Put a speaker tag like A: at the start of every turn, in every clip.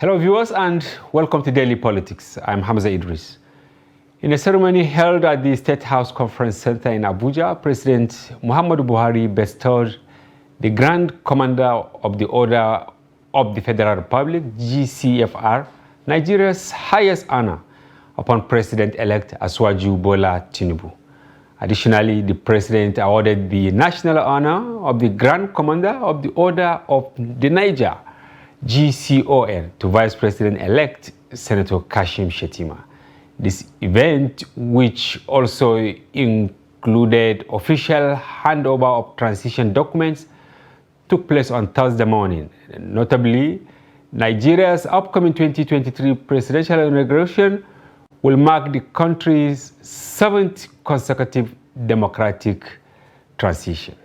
A: Hello viewers and welcome to Daily Politics. I'm Hamza Idris. In a ceremony held at the State House Conference Center in Abuja, President Muhammadu Buhari bestowed the Grand Commander of the Order of the Federal Republic, GCFR, Nigeria's highest honor, upon President-elect Asiwaju Bola Tinubu. Additionally, the President awarded the national honor of the Grand Commander of the Order of the Niger, GCON, to Vice President-elect Senator Kashim Shettima. This event, which also included official handover of transition documents, took place on Thursday morning. Notably, Nigeria's upcoming 2023 presidential inauguration will mark the country's 7th consecutive democratic transition.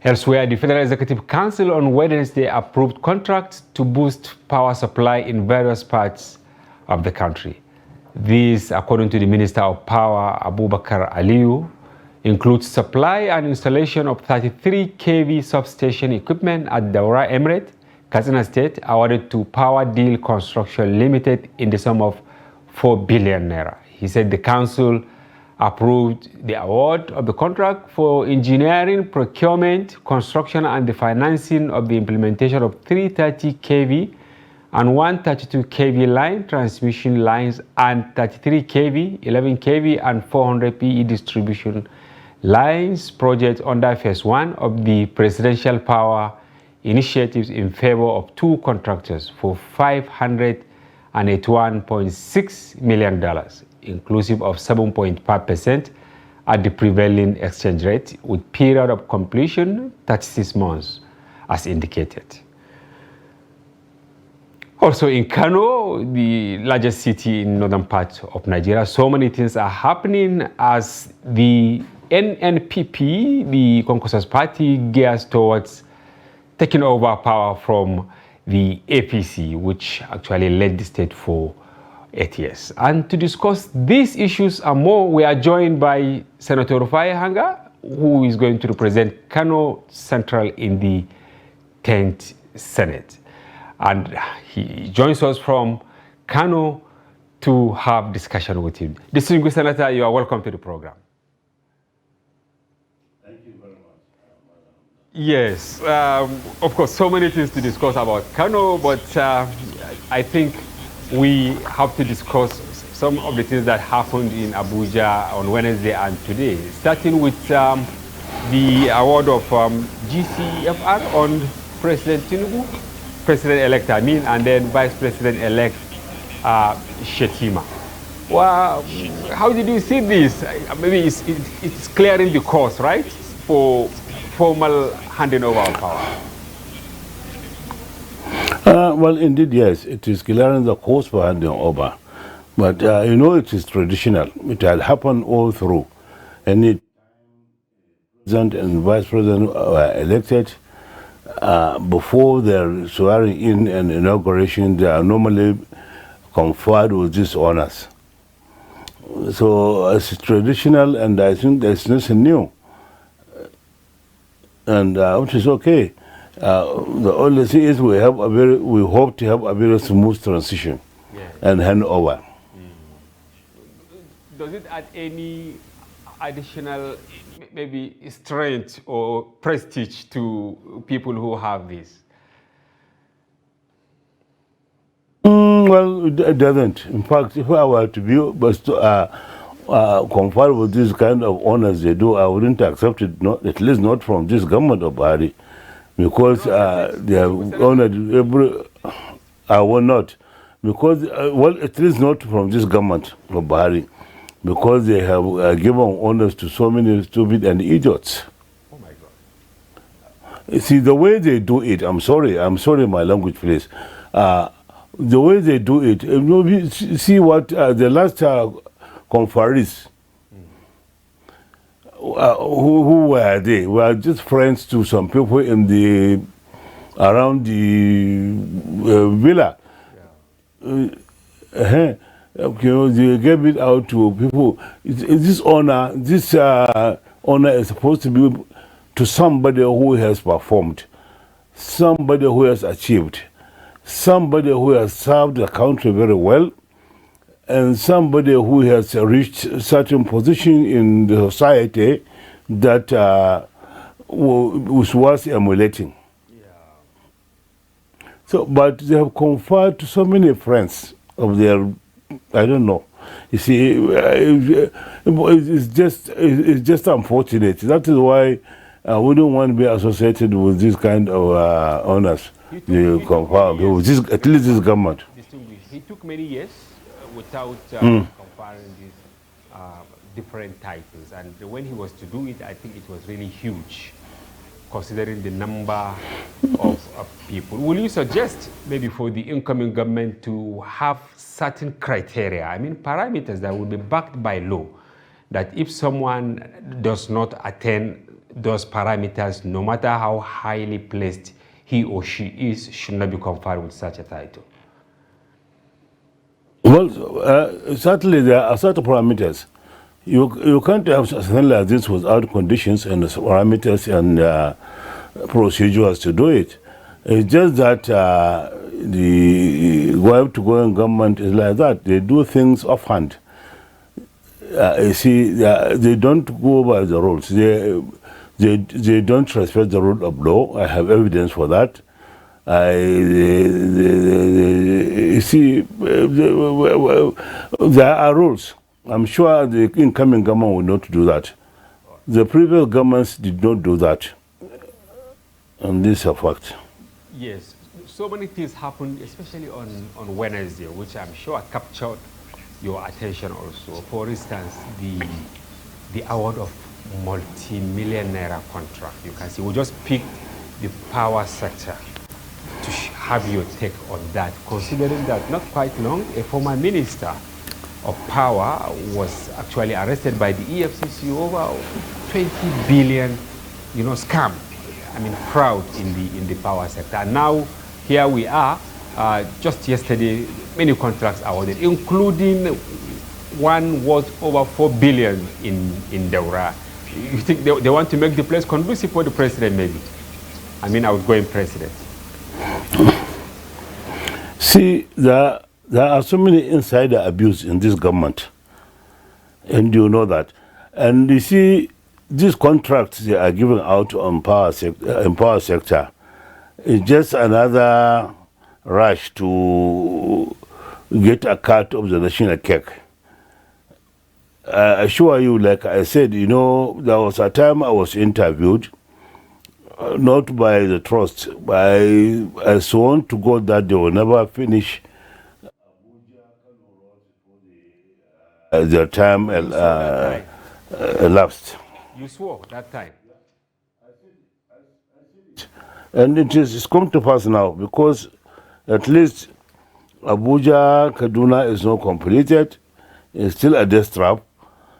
A: Elsewhere, the Federal Executive Council on Wednesday approved contracts to boost power supply in various parts of the country. This, according to the Minister of Power, Abubakar Aliyu, includes supply and installation of 33 kV substation equipment at Daura Emirate, Katsina State, awarded to Power Deal Construction Limited in the sum of 4 billion naira. He said the council approved the award of the contract for engineering, procurement, construction, and the financing of the implementation of 330 kV and 132 kV line transmission lines and 33 kV, 11 kV, and 400 PE distribution lines projects under Phase 1 of the Presidential Power Initiatives in favor of 2 contractors for $581.6 million, inclusive of 7.5% at the prevailing exchange rate, with period of completion 36 months, as indicated. Also in Kano, the largest city in northern part of Nigeria, so many things are happening as the NNPP, the Concourse Party, gears towards taking over power from the APC, which actually led the state for 8 years. And to discuss these issues and more, we are joined by Senator Rufia Hanga, who is going to represent Kano Central in the 10th Senate. And he joins us from Kano to have discussion with him. Distinguished Senator, you are welcome to the program.
B: Thank you very much.
A: Yes, of course, so many things to discuss about Kano, but I think we have to discuss some of the things that happened in Abuja on Wednesday and today, starting with the award of GCFR on President Tinubu, President-elect Amin, and then Vice President-elect Shettima. Well, how did you see this? Maybe it's clearing the course, right, for formal handing over of power?
B: Well, indeed, yes, it is clearing the course for handing over. But, you know, it is traditional. It has happened all through. Any president and vice president were elected, before their swearing in and inauguration, they are normally conferred with these honors. So it's traditional, and I think there's nothing new. And which is okay. The only thing is we hope to have a very smooth transition, yes, and handover.
A: Does it add any additional, maybe, strength or prestige to people who have this?
B: Well, it doesn't. In fact, if I were to be conferred with this kind of honors they do, I wouldn't accept it, at least not from this government of Buhari, because they have honored I will not, because, well, at least not from this government of Buhari, because they have given honors to so many stupid and idiots.
A: Oh my God.
B: You see, the way they do it, I'm sorry my language, please. The way they do it, see what the last conferees, who were they? Were just friends to some people in the around the villa. Yeah. They gave it out to people. This honor is supposed to be to somebody who has performed. somebody who has achieved, somebody who has served the country very well, and somebody who has reached a certain position in the society that was worth emulating. So, but they have conferred to so many friends of their, I don't know. You see, it's just unfortunate. That is why we don't want to be associated with this kind of honors. You confirm with this, at least this government.
A: He took many years without conferring these different titles, and when he was to do it, I think it was really huge, considering the number of people. Will you suggest maybe for the incoming government to have certain criteria, I mean parameters that will be backed by law, that if someone does not attain those parameters, no matter how highly placed he or she is, should not be conferred with such a title?
B: Well, certainly there are certain parameters. You can't have something like this without conditions and parameters and procedures to do it. It's just that the going government is like that. They do things offhand. You see, they don't go by the rules. They don't respect the rule of law. I have evidence for that. You see, there are rules. I'm sure the incoming government will not do that. The previous governments did not do that. And this is a fact.
A: Yes. So many things happened, especially on Wednesday, which I'm sure captured your attention also. For instance, the award of multi-million naira contract. You can see, we just picked the power sector to have your take on that, considering that not quite long, a former minister of power was actually arrested by the EFCC over 20 billion, scam. I mean, fraud in the power sector. And now here we are. Just yesterday, many contracts awarded, including one worth over 4 billion in Daura. You think they want to make the place conducive for the president, maybe? I mean, outgoing president.
B: See, there are so many insider abuse in this government, and you know that. And you see, these contracts they are giving out on power sector is just another rush to get a cut of the national cake. I assure you, like I said, there was a time I was interviewed, not by the trust, I sworn to God that they will never finish their time elapsed.
A: You swore that time?
B: And it's come to pass now, because at least Abuja, Kaduna is not completed. It's still a death trap.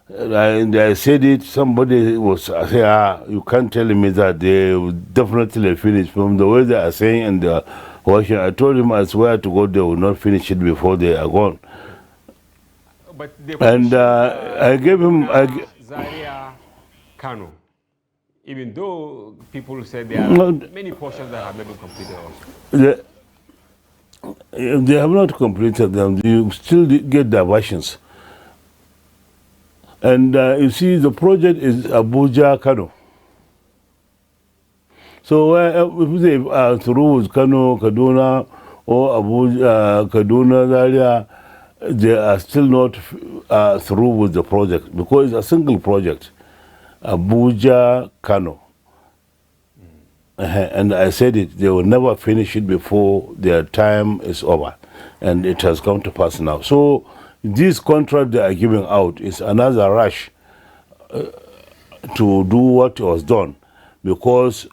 B: And I said it, somebody was saying, you can't tell me that they will definitely finish. From the way they are saying and the watching, I told him I swear to God they will not finish it before they are gone.
A: But
B: I gave him...
A: Zaria Kano, even though people said there are many portions that have not been completed also.
B: They have not completed them. You still get diversions. And you see, the project is Abuja, Kano. So if they are through with Kano, Kaduna, or Abuja, Kaduna, Zaria, they are still not through with the project, because it's a single project, Abuja, Kano. And I said it, they will never finish it before their time is over. And it has come to pass now. So this contract they are giving out is another rush to do what was done, because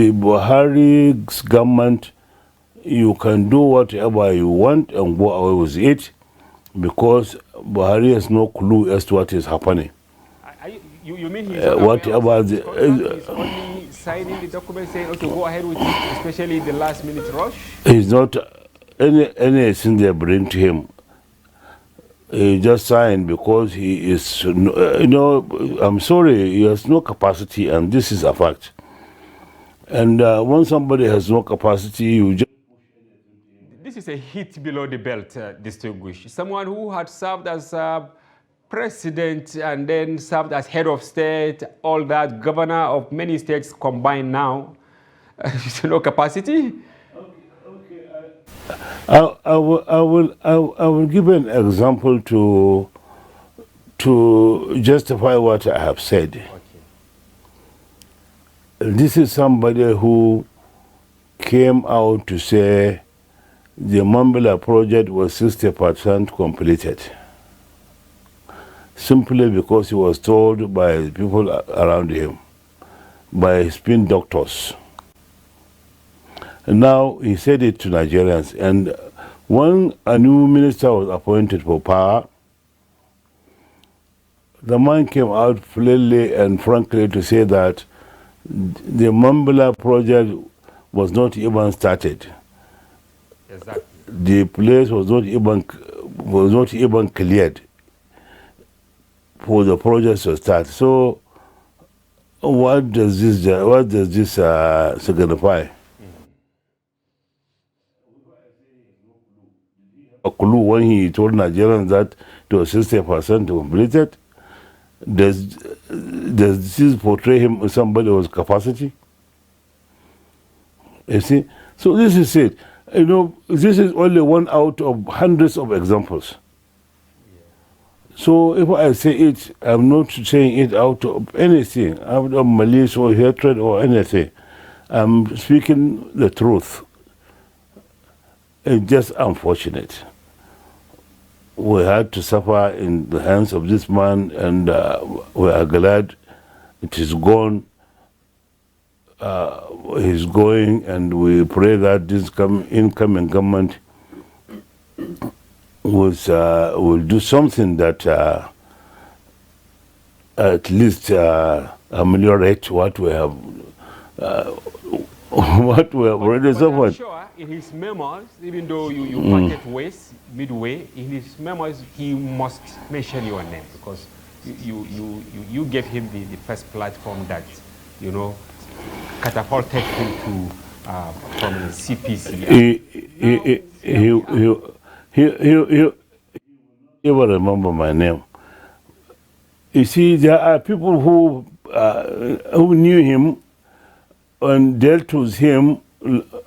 B: Buhari's government, you can do whatever you want and go away with it, because Buhari has no clue as to what is happening.
A: You mean he's
B: whatever
A: he's only signing the document saying, okay, go ahead with it, especially the last minute rush?
B: He's not anything they bring to him. He just signed because he is, I'm sorry, he has no capacity, and this is a fact. And when somebody has no capacity, you just...
A: This is a hit below the belt, distinguished. Someone who had served as president and then served as head of state, all that, governor of many states combined now. No capacity?
B: I will give an example to justify what I have said.
A: Okay.
B: This is somebody who came out to say the Mambila project was 60% completed, simply because he was told by people around him, by his spin doctors. And now he said it to Nigerians. And when a new minister was appointed for power, the man came out plainly and frankly to say that the Mambila project was not even started.
A: Exactly.
B: The place was not even cleared for the project to start. So, what does this signify? A clue when he told Nigerians that it was 60% completed? Does this portray him as somebody with capacity? You see? So this is it. You know, this is only one out of hundreds of examples. So if I say it, I'm not saying it out of anything, out of malice or hatred or anything. I'm speaking the truth. It's just unfortunate. We had to suffer in the hands of this man, and we are glad it is gone. He's going, and we pray that this incoming government will do something that at least ameliorate what we have already suffered.
A: I'm sure in his memoirs, even though you parted ways midway, in his memoirs he must mention your name, because you gave him the first platform that, you know, catapulted him to from the CPC.
B: He even remember my name. You see, there are people who knew him and dealt with him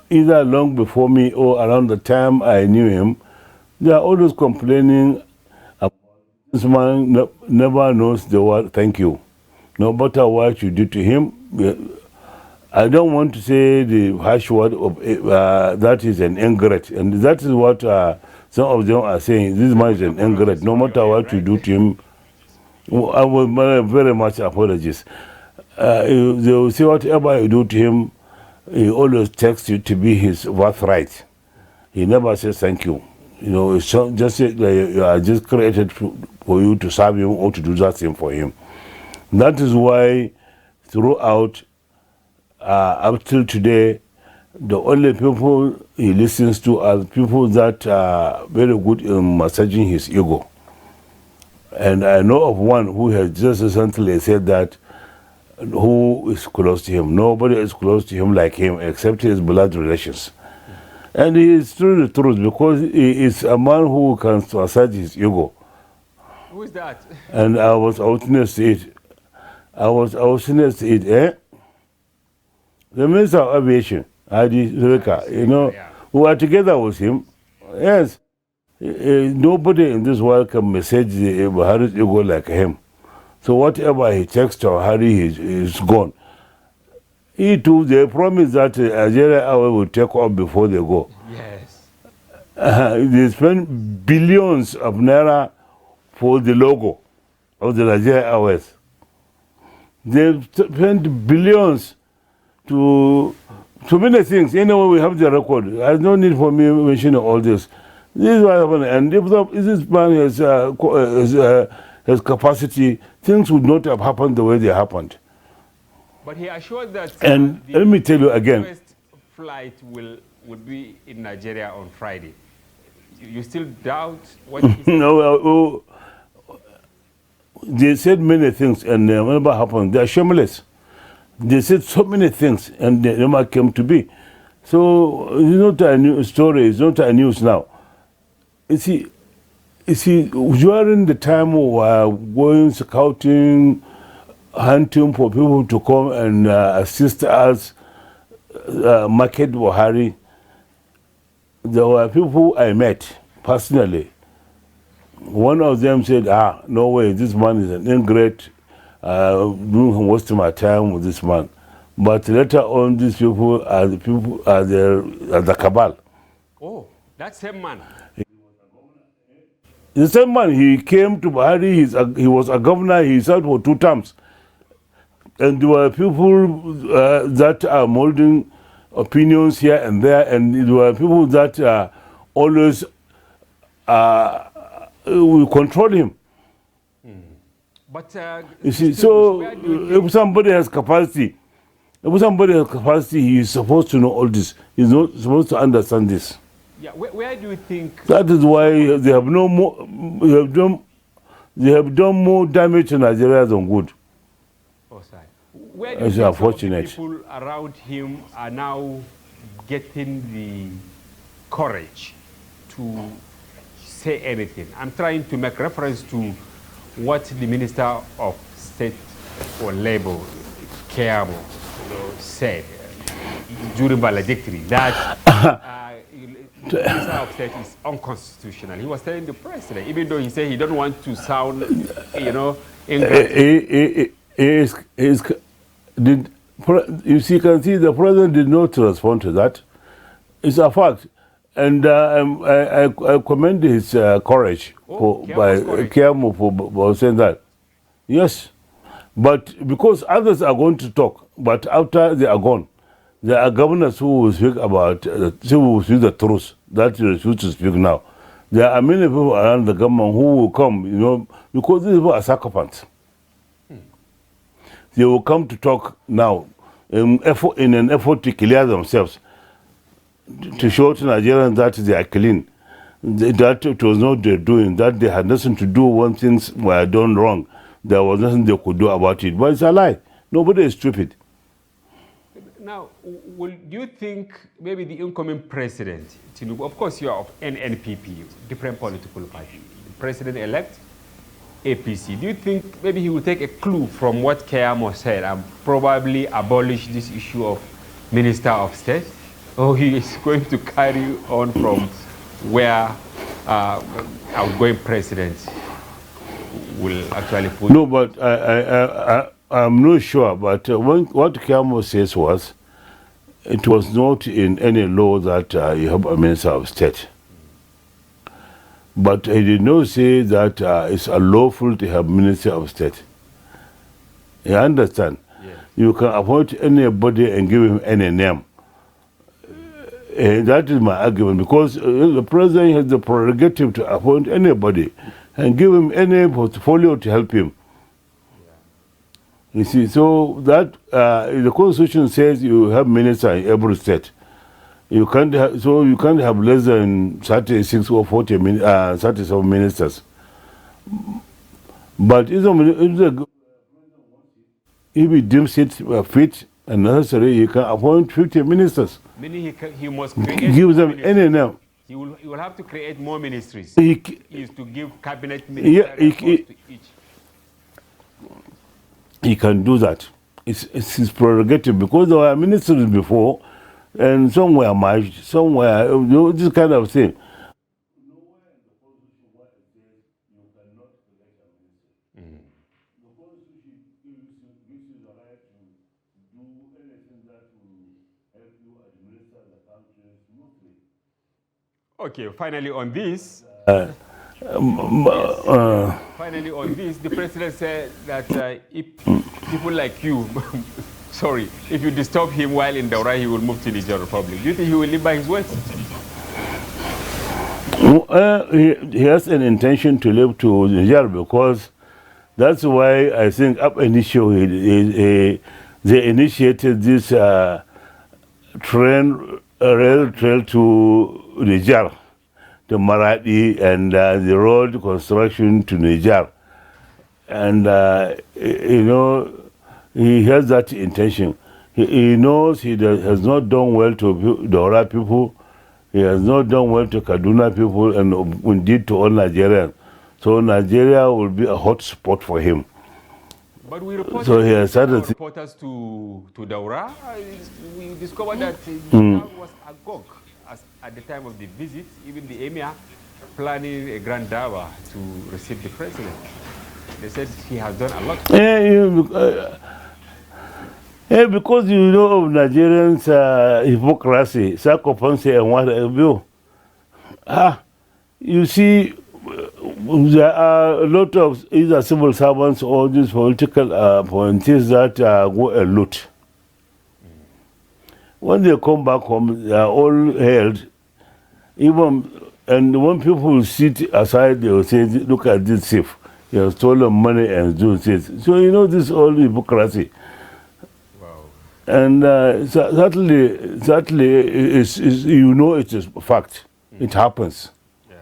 B: either long before me or around the time I knew him. They are always complaining about this man never knows the word thank you, no matter what you do to him. I don't want to say the harsh word of that is an ingrate, and that is what some of them are saying. This man is an ingrate. No matter what you do to him, I will very much apologize. They will say whatever you do to him, he always takes you to be his birthright. He never says thank you. You know, it's just you are just created for you to serve him or to do that thing for him. That is why throughout up till today, the only people he listens to are people that are very good in massaging his ego. And I know of one who has just recently said that who is close to him. Nobody is close to him like him except his blood relations. And he is true the truth, because he is a man who can massage his ego.
A: Who is that?
B: And I was a witness to it. Eh? The Minister of Aviation, Adi Zureka, you know, who are together with him. Yes. Nobody in this world can message Buhari's ego like him. So whatever he takes to Buhari, he's gone. He too, they promised that Nigeria Airways will take off before they go.
A: Yes.
B: They spend billions of naira for the logo of the Nigeria Airways. They spent billions to many things. Anyway, we have the record. There's no need for me mentioning all this. This is what happened. And if this man has capacity, things would not have happened the way they happened.
A: But he assured that
B: and let me tell you again,
A: the first flight will be in Nigeria on Friday. You still doubt what he said?
B: No, they said many things and never happened. They are shameless. They said so many things, and they never came to be. So it's not a new story. It's not a news now. You see, during the time we were going scouting, hunting for people to come and assist us, market Buhari, there were people I met personally. One of them said, no way, this man is an ingrate, doing wasting my time with this man. But later on, these people are the cabal.
A: Oh, that same man.
B: The same man, he came to Buhari, he was a governor, he served for 2 terms. And there were people that are molding opinions here and there, and there were people that always will control him.
A: But
B: you see, so if somebody has capacity, he is supposed to know all this. He's not supposed to understand this.
A: Yeah, where do you think?
B: That is why they have no more. They have done more damage to Nigeria than good.
A: Oh, sorry. Where do you think
B: unfortunate.
A: People around him are now getting the courage to say anything? I'm trying to make reference to what the Minister of State for Labor, Keyamo, said during valedictory that the Minister of State is unconstitutional. He was telling the president, even though he said he don't want to sound,
B: you see, can see the president did not respond to that. It's a fact. And I commend his courage by Keyamo for saying that. Yes. But because others are going to talk, but after they are gone, there are governors who will speak about, who will speak the truth, that you refuse to speak now. There are many people around the government who will come, because these people are sycophants. They will come to talk now in an effort to clear themselves, to show to Nigerians that they are clean, that it was not their doing, that they had nothing to do when things were done wrong. There was nothing they could do about it. But it's a lie. Nobody is stupid.
A: Now, do you think maybe the incoming president, Tinubu, of course you are of NNPP, different political party, president-elect, APC, do you think maybe he will take a clue from what Keyamo said and probably abolish this issue of Minister of State? Or he is going to carry on from where outgoing president will actually put?
B: No, but I'm not sure. But what Keyamo says was, it was not in any law that you have a Minister of State. But he did not say that it's unlawful to have Minister of State. You understand?
A: Yeah.
B: You can appoint anybody and give him any name. That is my argument, because the president has the prerogative to appoint anybody and give him any portfolio to help him. You see, so that the Constitution says you have minister in every state. You can't have less than 36 or 37 ministers. But if he deems it fit and necessary, he can appoint 50 ministers.
A: Meaning he must create
B: give them any name.
A: He will have to create more ministries. He is to give cabinet ministers to each.
B: He can do that. It's his prerogative, because there were ministers before, and some were merged, some were this kind of thing.
A: Okay, finally on this, the president said that if people like you, sorry, if you disturb him while in Daura, he will move to Niger Republic. Do you think he will live by his words?
B: He has an intention to live to Niger, because that's why I think up initially they initiated this rail trail to Niger, to Maradi, and the road construction to Niger. And, he has that intention. He knows has not done well to the Ora people. He has not done well to Kaduna people and indeed to all Nigerians. So Nigeria will be a hot spot for him.
A: But we reported
B: so he has started
A: reporters to Daura. We discovered that the town was agog at the time of the visit. Even the emir planning a grand dawa to receive the president. They said he has done a lot.
B: Yeah, because you know of Nigerians' hypocrisy, sacrifice and what have you. You see, there are a lot of either civil servants or these political appointees that go and loot. When they come back home, they are all held. And when people sit aside, they will say, "Look at this thief. He has stolen money and do this." So you know this all hypocrisy. And certainly, you know, it is a fact. It happens.
A: Yeah.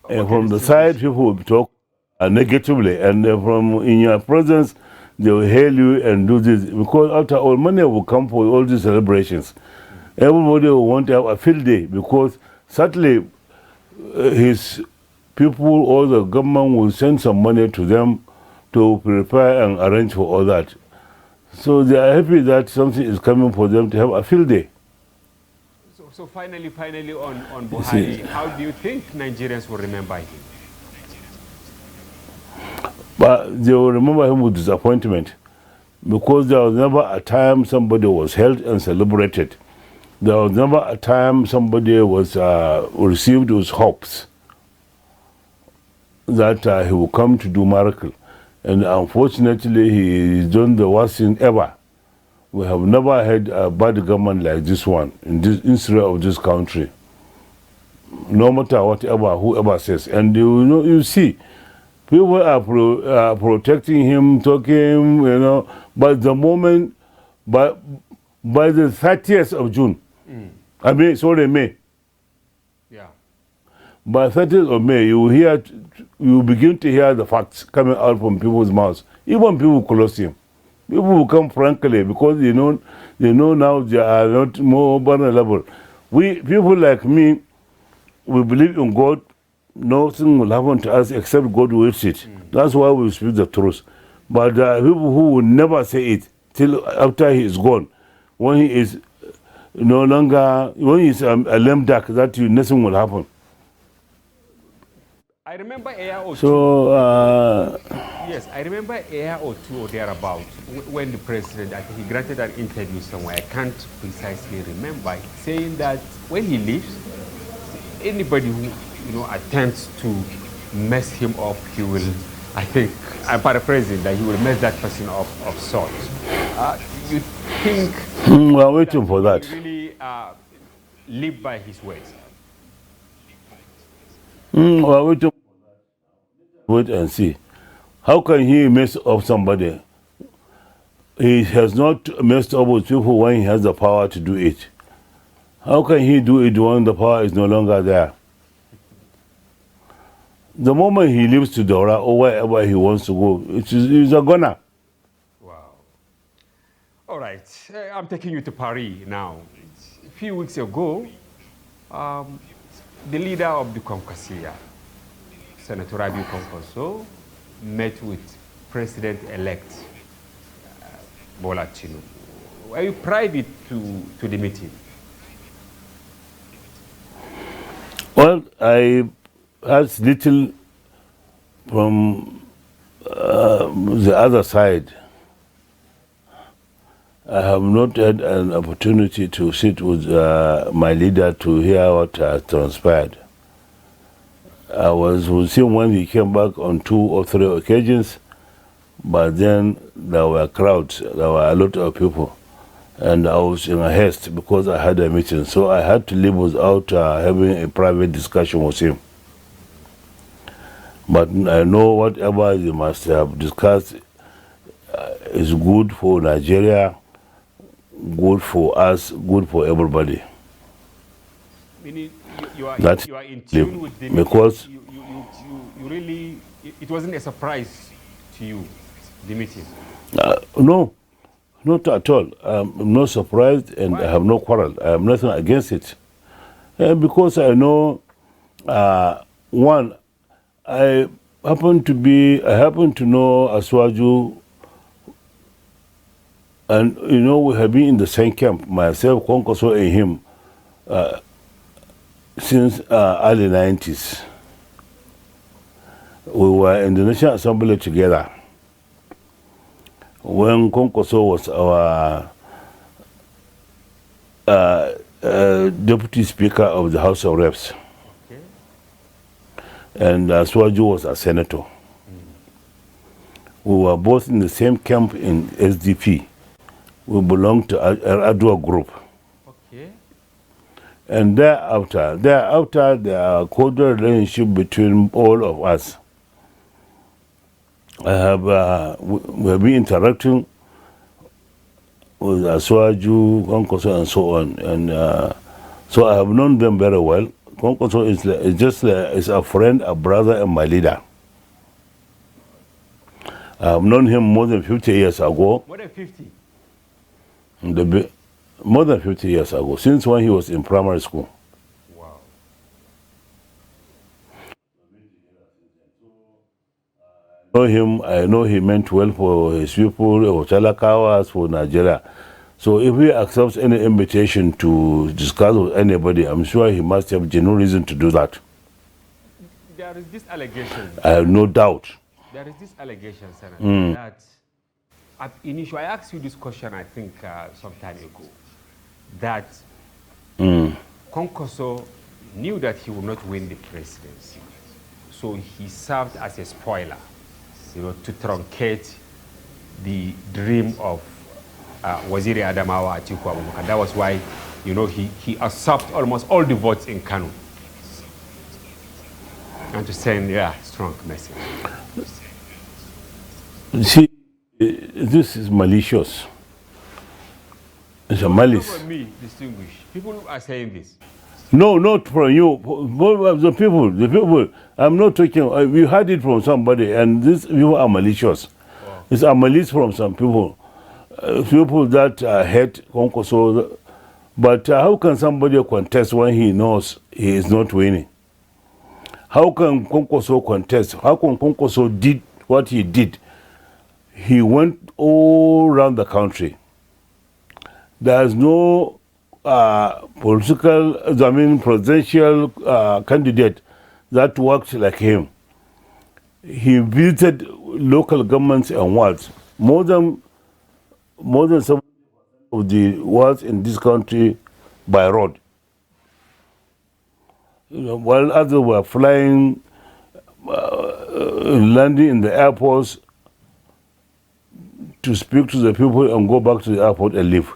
B: And from the side, people will talk negatively, and from in your presence, they will hail you and do this. Because after all, money will come for all these celebrations. Everybody will want to have a field day because certainly his people or the government will send some money to them to prepare and arrange for all that. So they are happy that something is coming for them to have a field day.
A: So finally on Buhari, how do you think Nigerians will remember him?
B: But they will remember him with disappointment because there was never a time somebody was held and celebrated. There was never a time somebody was received with hopes that he will come to do miracle. And unfortunately, he is done the worst thing ever. We have never had a bad government like this one in this history of this country. No matter whatever, whoever says. And you know, you see, people are protecting him, talking, you know, but the moment, by the 30th of June, May.
A: Yeah.
B: By 30th of May, you begin to hear the facts coming out from people's mouths. Even people close him. People will come frankly because they know now they are not more vulnerable. People like me, we believe in God. Nothing will happen to us except God wills it. That's why we speak the truth. But there are people who will never say it till after he is gone. When he is no longer, when he is a lame duck, that nothing will happen.
A: I remember a year or two.
B: So,
A: yes, I remember a year or two or thereabout when the president, I think he granted an interview somewhere, I can't precisely remember, saying that when he leaves, anybody who attempts to mess him up, he will, I think, I'm paraphrasing, that he will mess that person up of sorts. You think
B: we're waiting for that.
A: He really live by his words?
B: We're waiting. Wait and see. How can he mess up somebody? He has not messed up with people when he has the power to do it. How can he do it when the power is no longer there? The moment he leaves to Dora or wherever he wants to go, he's a goner.
A: Wow. All right. I'm taking you to Paris now. A few weeks ago, the leader of the Concassia, Senator Rabiu Kwankwaso, met with President-elect Bola Tinubu. Were you private to the meeting?
B: Well, I had little from the other side. I have not had an opportunity to sit with my leader to hear what transpired. I was with him when he came back on 2 or 3 occasions, but then there were crowds, there were a lot of people, and I was in a haste because I had a meeting, so I had to leave without having a private discussion with him. But I know whatever you must have discussed is good for Nigeria, good for us, good for everybody.
A: Meaning you are in tune with the meeting.
B: Because
A: you really, it wasn't a surprise to you, the meeting?
B: No. Not at all. I'm not surprised, and
A: Why?
B: I have no quarrel. I have nothing against it. Because I know, one, I happen to know Aswaju, and we have been in the same camp, myself, Konkoso, and him, since early 90s. We were in the National Assembly together when Konkoso was our Deputy Speaker of the House of Reps.
A: Okay.
B: And Swaju was a senator. We were both in the same camp in SDP. We belonged to Adwa group.
A: Okay.
B: And thereafter, the cordial relationship between all of us. We have been interacting with Aswaju, Konkoso, and so on. And so I have known them very well. Konkoso is a friend, a brother, and my leader. I have known him more than 50 years ago.
A: More than 50?
B: More than 50 years ago, since when he was in primary school.
A: Wow.
B: I know he meant well for his people, for Chalakawas, for Nigeria. So if he accepts any invitation to discuss with anybody, I'm sure he must have genuine reason to do that.
A: There is this allegation.
B: I have no doubt.
A: There is this allegation, Senator, that I asked you this question, I think, some time ago, that Konkoso knew that he would not win the presidency. So he served as a spoiler, to truncate the dream of Waziri Adamawa Atiku Abubakar. That was why, he usurped almost all the votes in Kano. And to send a strong message.
B: See, this is malicious. It's a malice.
A: Not from me, distinguished. People are saying this.
B: No, not from you. The people. I'm not talking. We heard it from somebody, and these people are malicious. Oh. It's a malice from some people. People that hate Konkoso. But how can somebody contest when he knows he is not winning? How can Konkoso contest? How can Konkoso did what he did? He went all around the country. There's no presidential candidate that worked like him. He visited local governments and wards. More than 70% of the wards in this country by road. While others were flying, landing in the airports to speak to the people and go back to the airport and leave.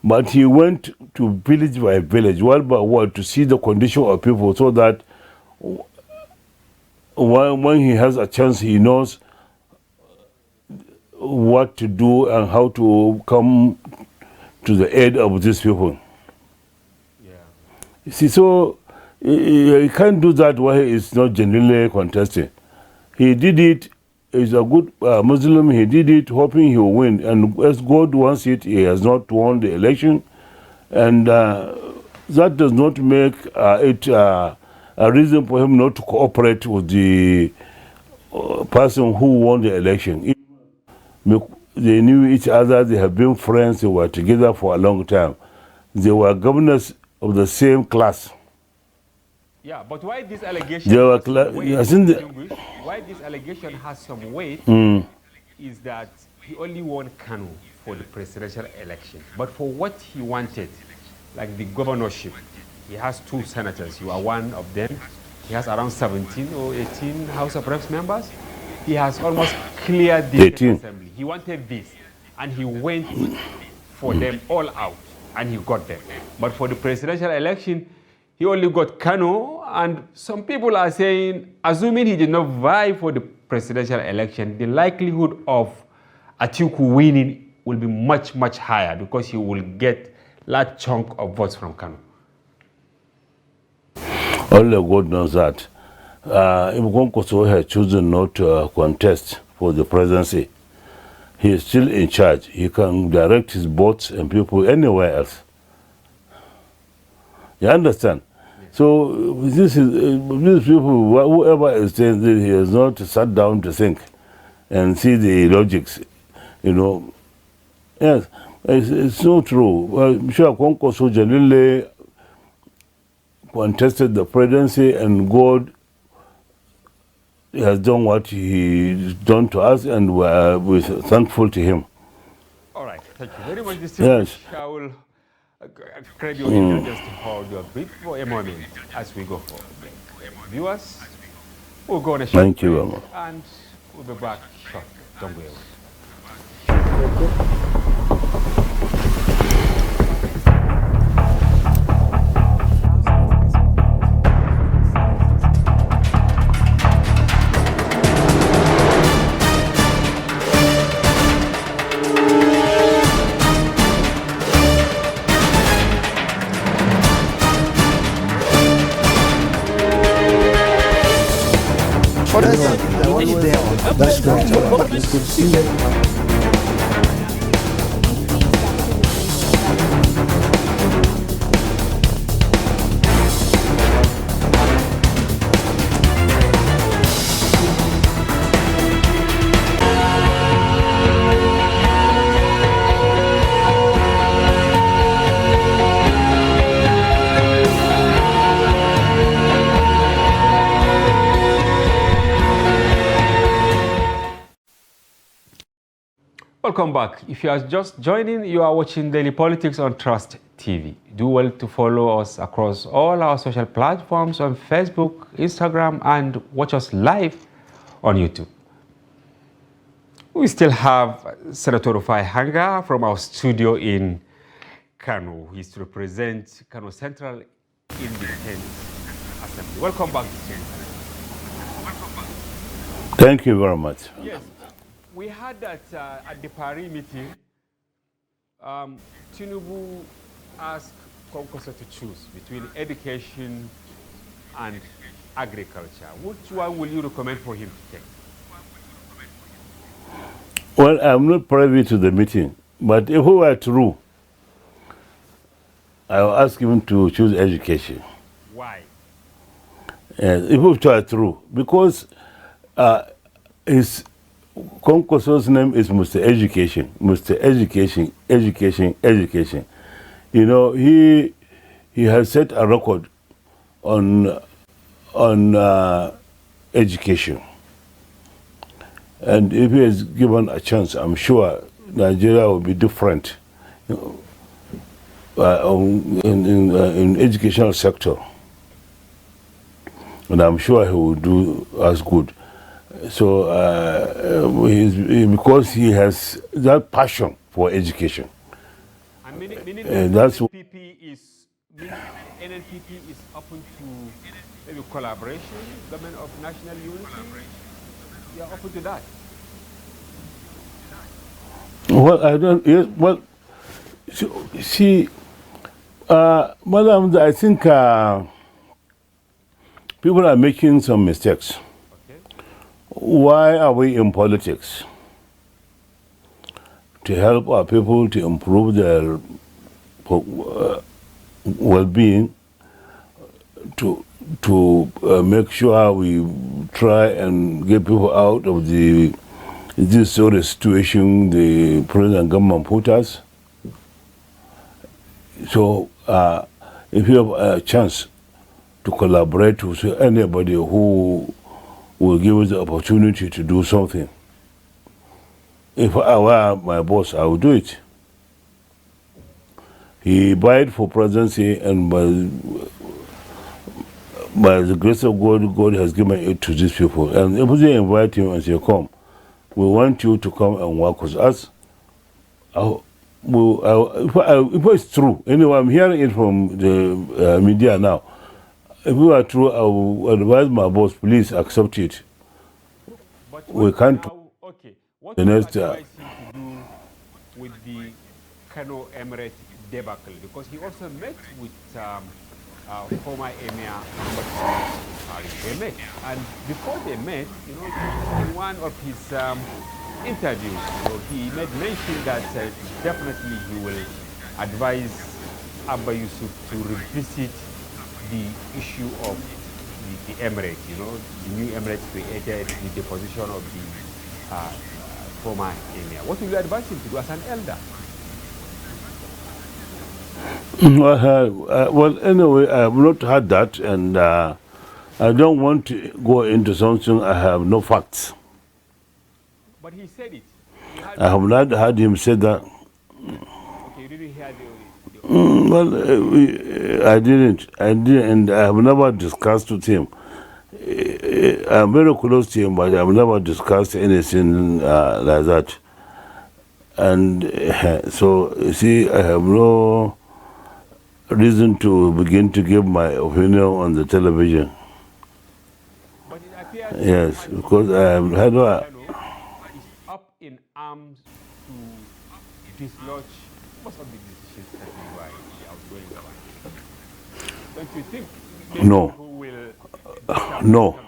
B: But he went to village by village, word by word, to see the condition of people, so that when he has a chance, he knows what to do and how to come to the aid of these people.
A: Yeah.
B: You see, so he can't do that while he is not genuinely contesting. He did it. He's a good Muslim. He did it hoping he will win. And as God wants it, he has not won the election. And that does not make it a reason for him not to cooperate with the person who won the election. They knew each other. They have been friends. They were together for a long time. They were governors of the same class.
A: Yeah, but why this allegation has some weight, why this allegation has some weight is that he only won Kano for the presidential election. But for what he wanted, like the governorship, he has 2 senators. You are one of them. He has around 17 or 18 House of Reps members. He has almost cleared the assembly. He wanted this, and he went for them all out, and he got them. But for the presidential election, he only got Kano, and some people are saying, assuming he did not vie for the presidential election, the likelihood of Atiku winning will be much, much higher because he will get a large chunk of votes from Kano.
B: Only God knows that. If Konkoso had chosen not to contest for the presidency, he is still in charge. He can direct his boats and people anywhere else. You understand? Yes. So this is these people, whoever is saying this, he has not sat down to think and see the logics, you know. Yes, it's not true. Well, I'm sure Konkoso genuinely contested the presidency, and God has done what he's done to us, and we're thankful to him.
A: All right, thank you very much. Yes. I will crave your indulgence to hold your breath for a moment as we go forward. Viewers, we'll go on a short
B: break. Thank you very much.
A: And we'll be back shortly. Don't go away.
C: That's great. It's good to see you.
A: Welcome back. If you are just joining, you are watching Daily Politics on Trust TV. Do well to follow us across all our social platforms on Facebook, Instagram, and watch us live on YouTube. We still have Senator Rufia Hanga from our studio in Kano, who is to represent Kano Central Independent Assembly. Welcome back, Senator.
B: Thank you very much.
A: Yes. We heard that at the Paris meeting, Tinubu asked Konkoso to choose between education and agriculture. Which one will you recommend for him to take?
B: Well, I'm not privy to the meeting, but if we were true, I'll ask him to choose education.
A: Why?
B: If we were true, because his Konkoso's name is Mr. Education, Mr. Education, Education, Education. You know, he has set a record on education, and if he is given a chance, I'm sure Nigeria will be different in educational sector, and I'm sure he will do as good. So because he has that passion for education.
A: And meaning that's NNPP is open to maybe collaboration, government of national unity. You are open to that.
B: Well, I don't. Yes, well, see, Madam, I think people are making some mistakes. Why are we in politics? To help our people to improve their well-being, to make sure we try and get people out of this sort of situation the present government put us. So if you have a chance to collaborate with anybody who will give us the opportunity to do something. If I were my boss, I would do it. He vied for presidency, and by the grace of God, God has given it to these people. And if they invite him and say, come, we want you to come and work with us, if it's true, anyway, I'm hearing it from the media now. If we are true, I will advise my boss, please accept it.
A: But
B: we can't.
A: Okay. What do you advise him to do with the Kano Emirate debacle? Because he also met with former Emir. They met, and before they met, you know, in one of his interviews, he made mention that definitely he will advise Abba Yusuf to revisit the issue of the emirate, the new emirate created with the position of the former emir. What will you advise him to do as an elder?
B: Well, anyway, I have not had that, and I don't want to go into something I have no facts.
A: But he said it.
B: I have not heard him say that.
A: Okay, you didn't hear
B: I didn't, and I have never discussed with him. I'm very close to him, but I have never discussed anything like that. And so, you see, I have no reason to begin to give my opinion on the television.
A: But it appears
B: yes, because I have had
A: is up in arms to dislodge most of the decisions taken by the outgoing government. Don't you think?
B: No.
A: Who will
B: No.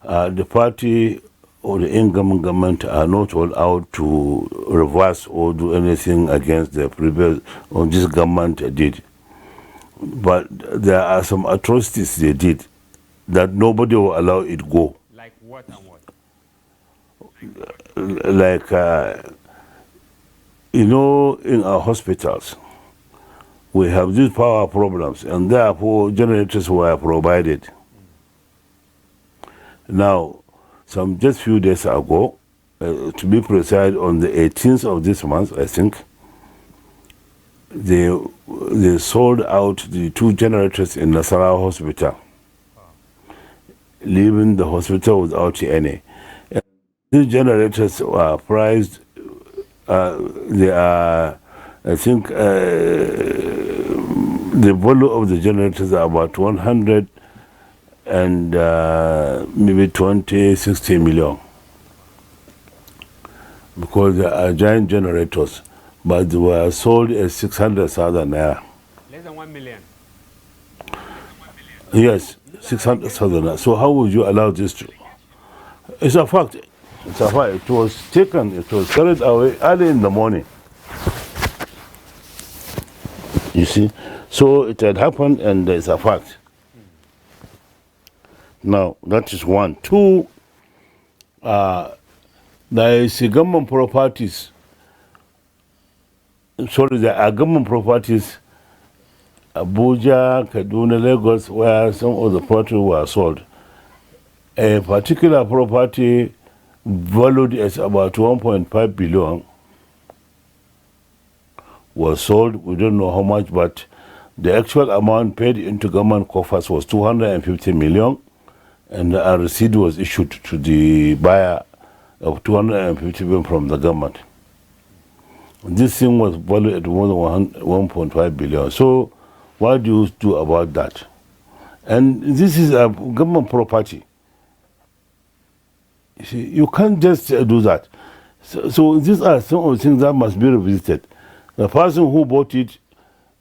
B: The party or the incoming government are not all out to reverse or do anything against the previous or this government did. But there are some atrocities they did that nobody will allow it go.
A: Like what and what?
B: Like, in our hospitals, we have these power problems, and therefore generators were provided. Now, just few days ago, to be precise, on the 18th of this month, I think, they sold out the 2 generators in Nasarawa Hospital, leaving the hospital without any. And these generators are priced, they are, I think, the value of the generators are about 100 and maybe 60 million, because they are giant generators, but they were sold at 600,000 naira.
A: Less than 1 million.
B: Yes, 600,000 naira. So how would you allow this to? It's a fact. It's a fact. It was taken. It was carried away early in the morning. You see, so it had happened, and it's a fact. Now, that is one. 2, there is government properties. Sorry, there are government properties, Abuja, Kaduna, Lagos, where some of the property were sold. A particular property valued at about 1.5 billion was sold. We don't know how much, but the actual amount paid into government coffers was 250 million. And a receipt was issued to the buyer of 250 million from the government. This thing was valued at more than 1.5 billion. So what do you do about that? And this is a government property. You see, you can't just do that. So these are some of the things that must be revisited. The person who bought it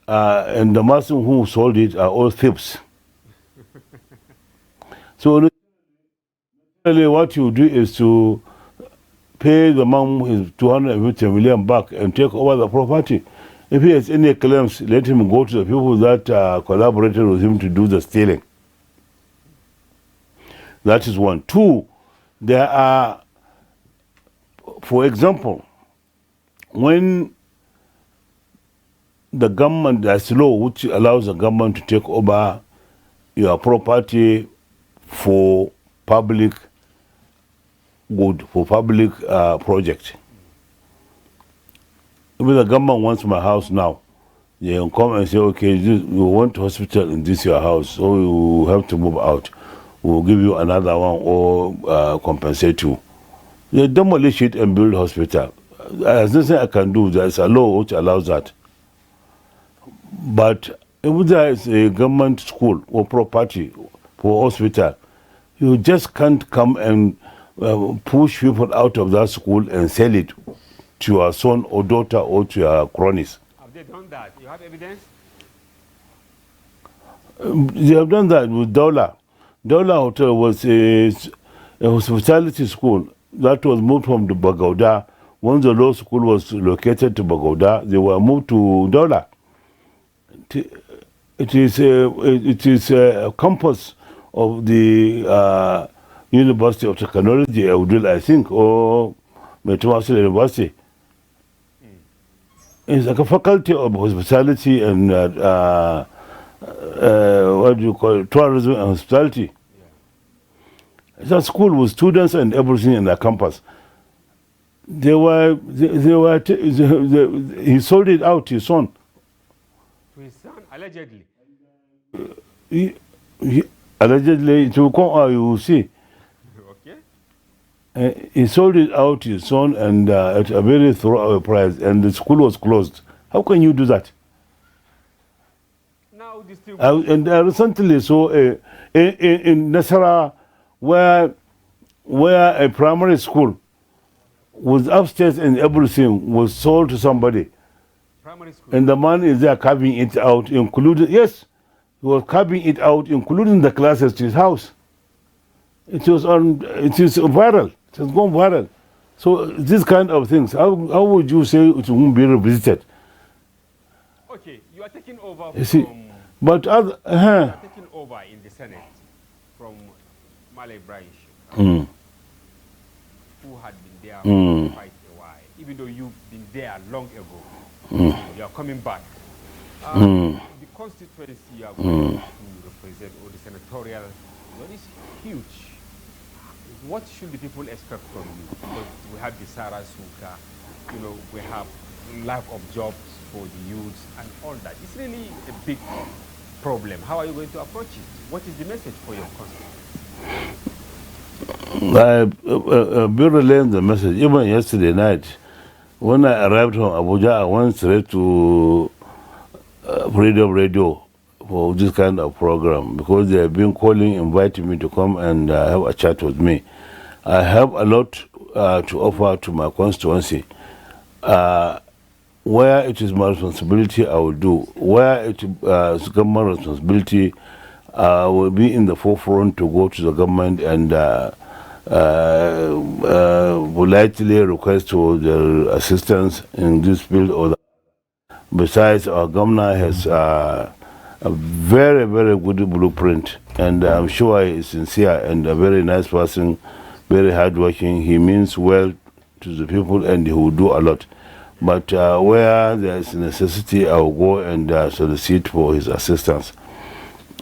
B: and the person who sold it are all thieves. So what you do is to pay the man his 250 million back and take over the property. If he has any claims, let him go to the people that collaborated with him to do the stealing. That is one. 2, there are, for example, when the government, there's a law which allows the government to take over your property for public good, for public project. If the government wants my house now, they can come and say, okay, you want hospital in this your house, so you have to move out. We'll give you another one or compensate you. They demolish it and build hospital. There's nothing I can do. There's a law which allows that. But if there is a government school or property for hospital, you just can't come and push people out of that school and sell it to your son or daughter or to your cronies.
A: Have they done that? You have evidence?
B: They have done that with Daula. Daula Hotel was a hospitality school that was moved from the Bagauda. When the law school was located to Bagauda, they were moved to Daula. It is a campus of the University of Technology, Udil, I think, or Metropolitan University. It's like a faculty of hospitality and what do you call it, tourism and hospitality. It's a school with students and everything in the campus. He sold it out to his son.
A: To his son, allegedly.
B: Allegedly, to come out, you will see.
A: Okay.
B: He sold it out to his son and at a very throwaway price, and the school was closed. How can you do that?
A: Now this thing.
B: And I recently saw in Nasara where a primary school was upstairs and everything was sold to somebody.
A: Primary school.
B: And the man is there carving it out, including, yes, he was carving it out, including the classes to his house. It is viral. It has gone viral. So these kind of things, how would you say it won't be revisited?
A: Okay, you are taking over
B: You see, but other,
A: you are taking over in the Senate from Malay Branch, who had been there for quite a while. Even though you've been there long ago, you are coming back. The constituency you are going to represent, or the senatorial, is huge. What should the people expect from you? Because we have the Sara Suka, we have lack of jobs for the youth and all that. It's really a big problem. How are you going to approach it? What is the message for your constituency?
B: I've been relaying the message. Even yesterday night, when I arrived from Abuja, I went straight to Freedom Radio for this kind of program because they have been calling, inviting me to come and have a chat with me. I have a lot to offer to my constituency. Where it is my responsibility, I will do. Where it is government responsibility, I will be in the forefront to go to the government and politely request for their assistance in this field or that. Besides, our governor has a very, very good blueprint, and I'm sure he is sincere and a very nice person, very hardworking. He means well to the people and he will do a lot. But where there is necessity, I will go and solicit for his assistance.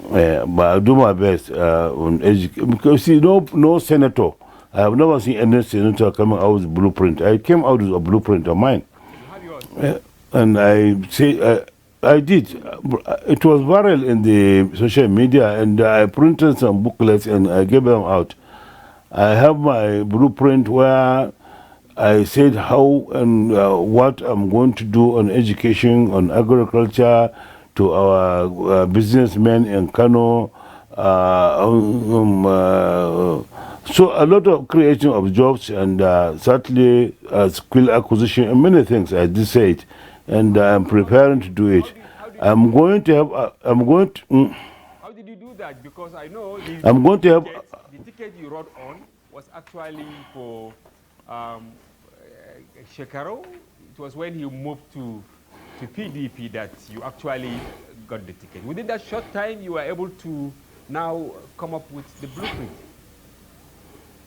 B: But I'll do my best on education. Because see, no senator, I have never seen any senator coming out with a blueprint. I came out with a blueprint of mine. And I say, I did. It was viral in the social media, and I printed some booklets and I gave them out. I have my blueprint where I said how and what I'm going to do on education, on agriculture, to our businessmen in Kano. So a lot of creation of jobs and certainly skill acquisition and many things. I did say it, and I'm preparing to do it. I'm going to have.
A: How did you do that? Because I know
B: I'm going to have.
A: The ticket you wrote on was actually for Shekaro. It was when he moved to PDP that you actually got the ticket. Within that short time, you were able to now come up with the blueprint.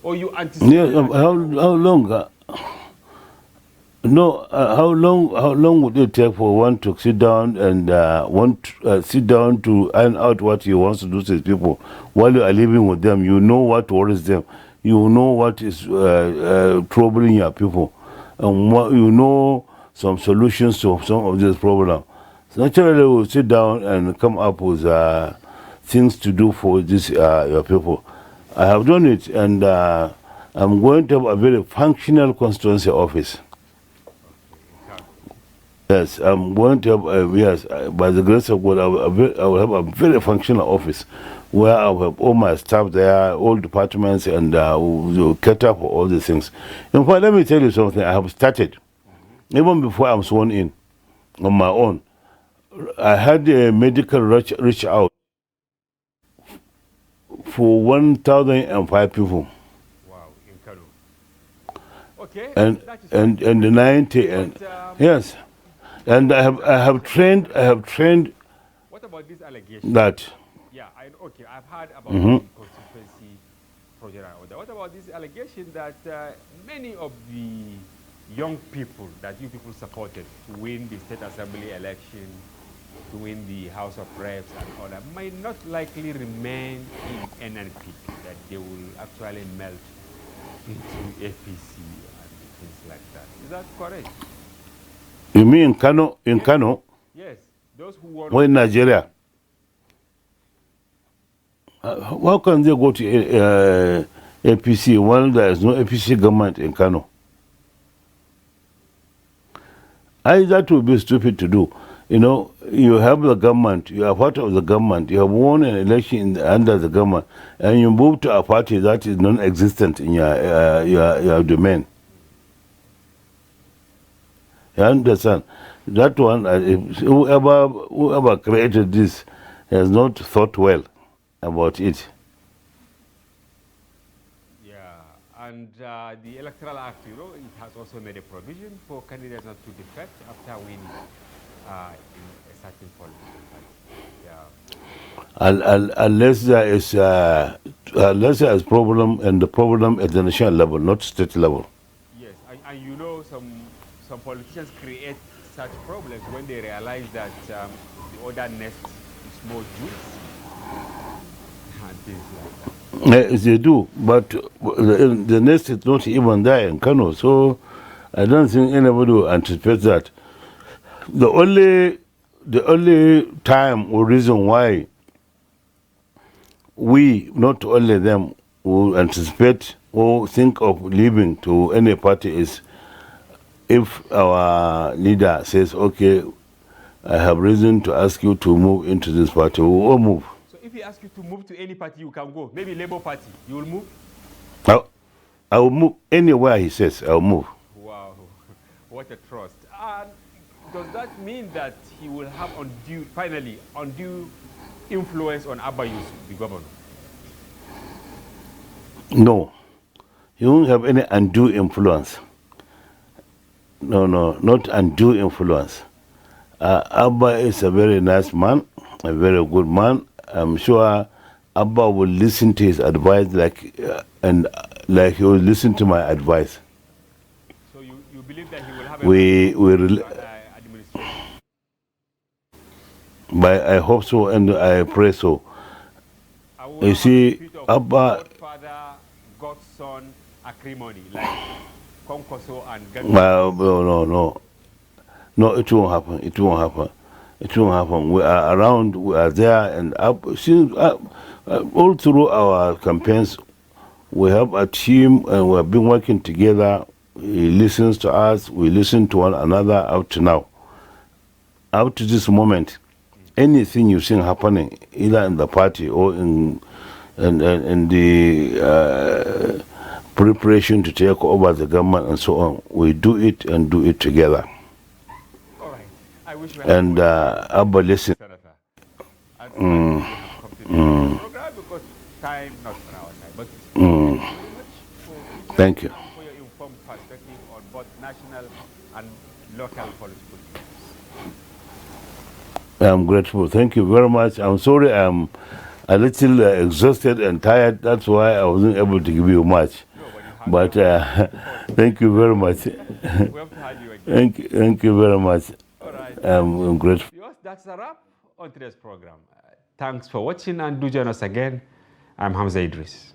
A: Or you anticipate?
B: Yeah, how long? No, how long would it take for one to sit down and sit down to iron out what he wants to do to his people while you are living with them? You know what worries them. You know what is troubling your people, and you know some solutions to some of these problems. So naturally, we'll sit down and come up with things to do for this your people. I have done it, and I'm going to have a very functional constituency office. Yes, I'm going to have, yes, by the grace of God, I will have a very functional office where I will have all my staff there, all departments, and we'll cater for all these things. In fact, let me tell you something. I have started, even before I'm sworn in, on my own. I had a medical reach out for 1,005 people.
A: Wow, in Kano. Okay.
B: And
A: that is
B: and
A: fine.
B: and the 90 and
A: But,
B: yes, and I have trained
A: what about this allegation?
B: that.
A: Yeah, okay, I've heard about the constituency project and all that. What about this allegation that many of the young people that you people supported to win the state assembly election, to win the House of Reps and all that, might not likely remain in NNP, that they will actually melt into APC and things like that. Is that correct?
B: You mean in Kano? In Kano?
A: Yes, those who won.
B: Or in Nigeria? How can they go to APC when there is no APC government in Kano? That would be stupid to do. You know, you have the government, you are part of the government, you have won an election under the government, and you move to a party that is non-existent in your domain. You understand? That one, whoever created this has not thought well about it.
A: Yeah, and the Electoral Act, you know, it has also made a provision for candidates not to defect after winning in a certain political party. Yeah.
B: Unless there is problem, and the problem at the national level, not state level.
A: Yes, and you know, some politicians create such problems when they realize that the other nest is more juicy and things like that.
B: Yes, they do, but the nest is not even there in Kano, so I don't think anybody will anticipate that. The only time or reason why we, not only them, will anticipate or think of leaving to any party is if our leader says, okay, I have reason to ask you to move into this party, we will all move.
A: So if he asks you to move to any party, you can go. Maybe Labour Party, you will move?
B: I will move anywhere he says, I will move.
A: Wow, what a trust. And does that mean that he will have undue influence on Abba Yusuf, the governor?
B: No, he won't have any undue influence. No, not undue influence. Abba is a very nice man, a very good man. I'm sure Abba will listen to his advice like he will listen to my advice.
A: So you believe that he will have a administration?
B: But I hope so and I pray so. You see, Abba,
A: Godfather, Godson acrimony, like Konkoso and Ganga.
B: No, it won't happen. It won't happen. It won't happen. We are around, we are there, and all through our campaigns, we have a team and we have been working together. He listens to us, we listen to one another up to now. Up to this moment, anything you see happening, either in the party or in the preparation to take over the government and so on, we do it and do it together.
A: All right. I wish we had
B: and Abba listen.
A: Senator. And program because time not on our side. But thank you very much
B: Thank you.
A: for your informed perspective on both national and local political issues.
B: I'm grateful. Thank you very much. I'm sorry I'm a little exhausted and tired. That's why I wasn't able to give you much.
A: No,
B: but thank you very much.
A: We have to have you again.
B: Thank you very much.
A: All right.
B: I'm grateful.
A: Viewers, that's a wrap on today's program. Thanks for watching and do join us again. I'm Hamza Idris.